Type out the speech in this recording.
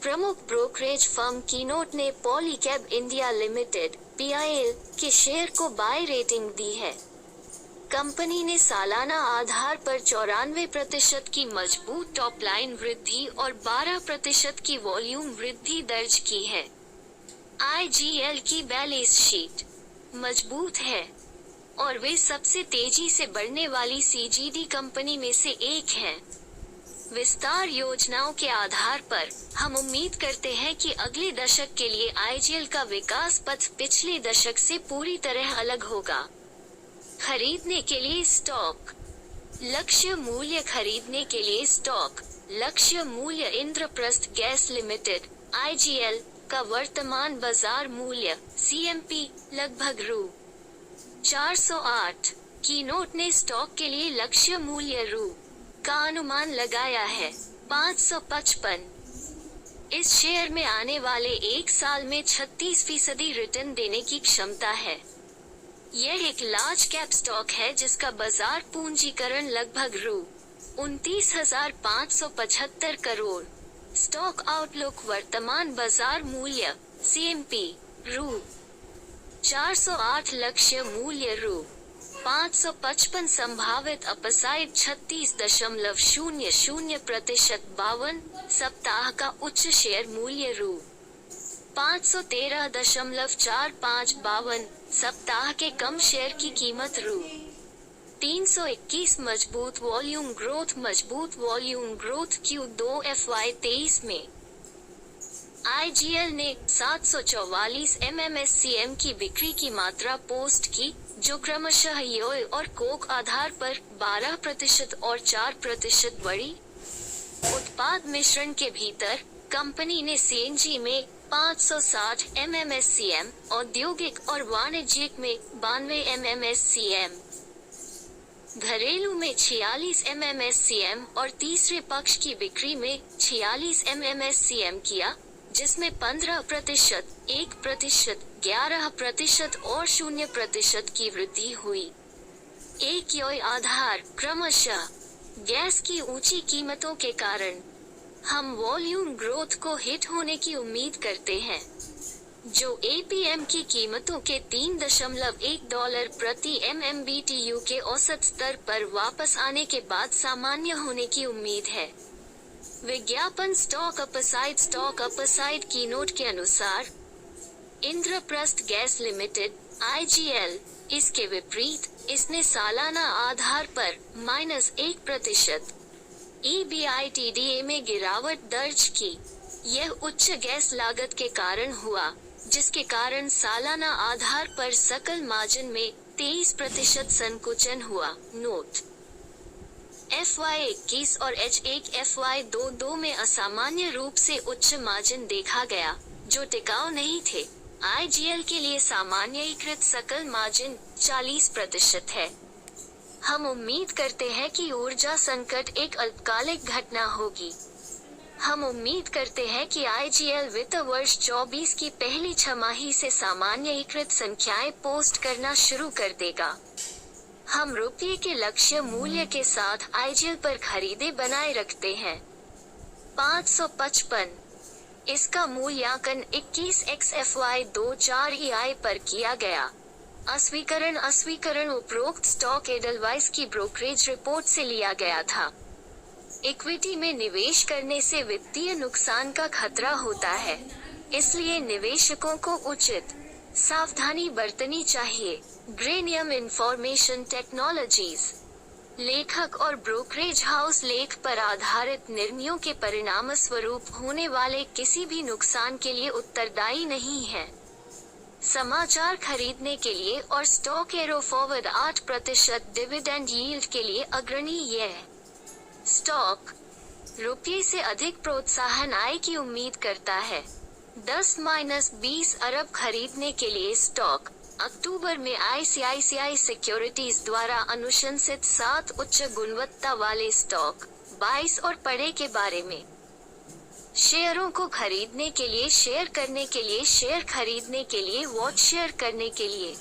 प्रमुख brokerage firm keynote ने Polycab India limited (PIL) के शेयर को बाय रेटिंग दी है। कंपनी ने सालाना आधार पर 94% की मजबूत टॉप लाइन वृद्धि और 12% की वॉल्यूम वृद्धि दर्ज की है। IGL की बैलेंस शीट मजबूत है और वे सबसे तेजी से बढ़ने वाली CGD कंपनी में से एक हैं। विस्तार योजनाओं के आधार पर हम उम्मीद करते हैं कि अगले दशक के लिए IGL का विकास पथ पिछले दशक से पूरी तरह अलग होगा। खरीदने के लिए स्टॉक लक्ष्य मूल्य खरीदने के लिए स्टॉक लक्ष्य मूल्य इंद्रप्रस्थ गैस लिमिटेड IGL का वर्तमान बाजार मूल्य CMP लगभग रु. 408। कीनोट ने स्टॉक के लिए लक्ष्य मूल्य रु. का अनुमान लगाया है 555। इस शेयर में आने वाले एक साल में 36% रिटर्न देने की क्षमता है। यह एक लार्ज कैप स्टॉक है जिसका बाजार पूंजीकरण लगभग रु. 29,575 करोड़। स्टॉक आउटलुक वर्तमान बाजार मूल्य CMP रु. 408 लक्ष्य मूल्य रु. 555 संभावित अपसाइड 36.00% 52 सप्ताह का उच्च शेयर मूल्य रु. 513.45 52 सप्ताह के कम शेयर की कीमत रु. 321 मजबूत वॉल्यूम ग्रोथ Q2 FY23 में IGL ने 744 MMSCM की बिक्री की मात्रा पोस्ट की, जो क्रमशः योय और कोक आधार पर 12% और 4% बढ़ी। उत्पाद मिश्रण के भीतर कंपनी ने CNG में 560 MMSCM, औद्योगिक और वाणिज्यिक में 92 MMSCM, घरेलू में 46 MMSCM और तीसरे पक्ष की बिक्री में 46 MMSCM किया, जिसमें 15%, 1%, 11% और 0% की वृद्धि हुई। एक योय आधार क्रमशः गैस की ऊंची कीमतों के कारण हम वॉल्यूम ग्रोथ को हिट होने की उम्मीद करते हैं, जो APM की कीमतों के $3.1 प्रति MMBTU के औसत स्तर पर वापस आने के बाद सामान्य होने की उम्मीद है। विज्ञापन स्टॉक अपसाइड कीनोट के अनुसार इंद्रप्रस्थ गैस लिमिटेड IGL इसके विपरीत इसने सालाना आधार पर -1% EBITDA में गिरावट दर्ज की। यह उच्च गैस लागत के कारण हुआ, जिसके कारण सालाना आधार पर सकल मार्जिन में 23% संकुचन हुआ। नोट: FY21 और H1 FY22 में असामान्य रूप से उच्च मार्जिन देखा गया, जो टिकाऊ नहीं थे। IGL के लिए सामान्यीकृत सकल मार्जिन 40% है। हम उम्मीद करते हैं कि ऊर्जा संकट एक अल्पकालिक घटना होगी। हम उम्मीद करते हैं कि IGL वित्त वर्ष 24 की पहली छमाही से सामान्यीकृत संख्याएं पोस्ट करना शुरू कर देगा। हम रुपये के लक्ष्य मूल्य के साथ IGL पर खरीदे बनाए रखते हैं। 555। इसका मूल्यांकन 21x FY24 EI पर किया गया। अस्वीकरण उपरोक्त स्टॉक एडलवाइस की ब्रोकरेज रिपोर्ट से लिया गया था। इक्विटी में निवेश करने से वित्तीय नुकसान का खतरा होता है, इसलिए निवेशकों को उचित सावधानी बरतनी चाहिए। ग्रेनियम इंफॉर्मेशन टेक्नोलॉजीज लेखक और ब्रोकरेज हाउस लेख पर आधारित निर्णयों के परिणामस्वरूप होने वाले किसी भी नुकसान के लिए उत्तरदायी नहीं है। समाचार खरीदने के लिए और stock arrow forward 8% dividend yield के लिए अग्रणी यह स्टॉक रुपये से अधिक प्रोत्साहन आय की उम्मीद करता है। 10-20 अरब खरीदने के लिए स्टॉक अक्टूबर में ICICI सिक्योरिटीज द्वारा अनुशंसित 7 उच्च गुणवत्ता वाले स्टॉक 22 और पढ़े के बारे में। शेयरों को खरीदने के लिए शेयर करने के लिए शेयर खरीदने के लिए वॉच शेयर करने के लिए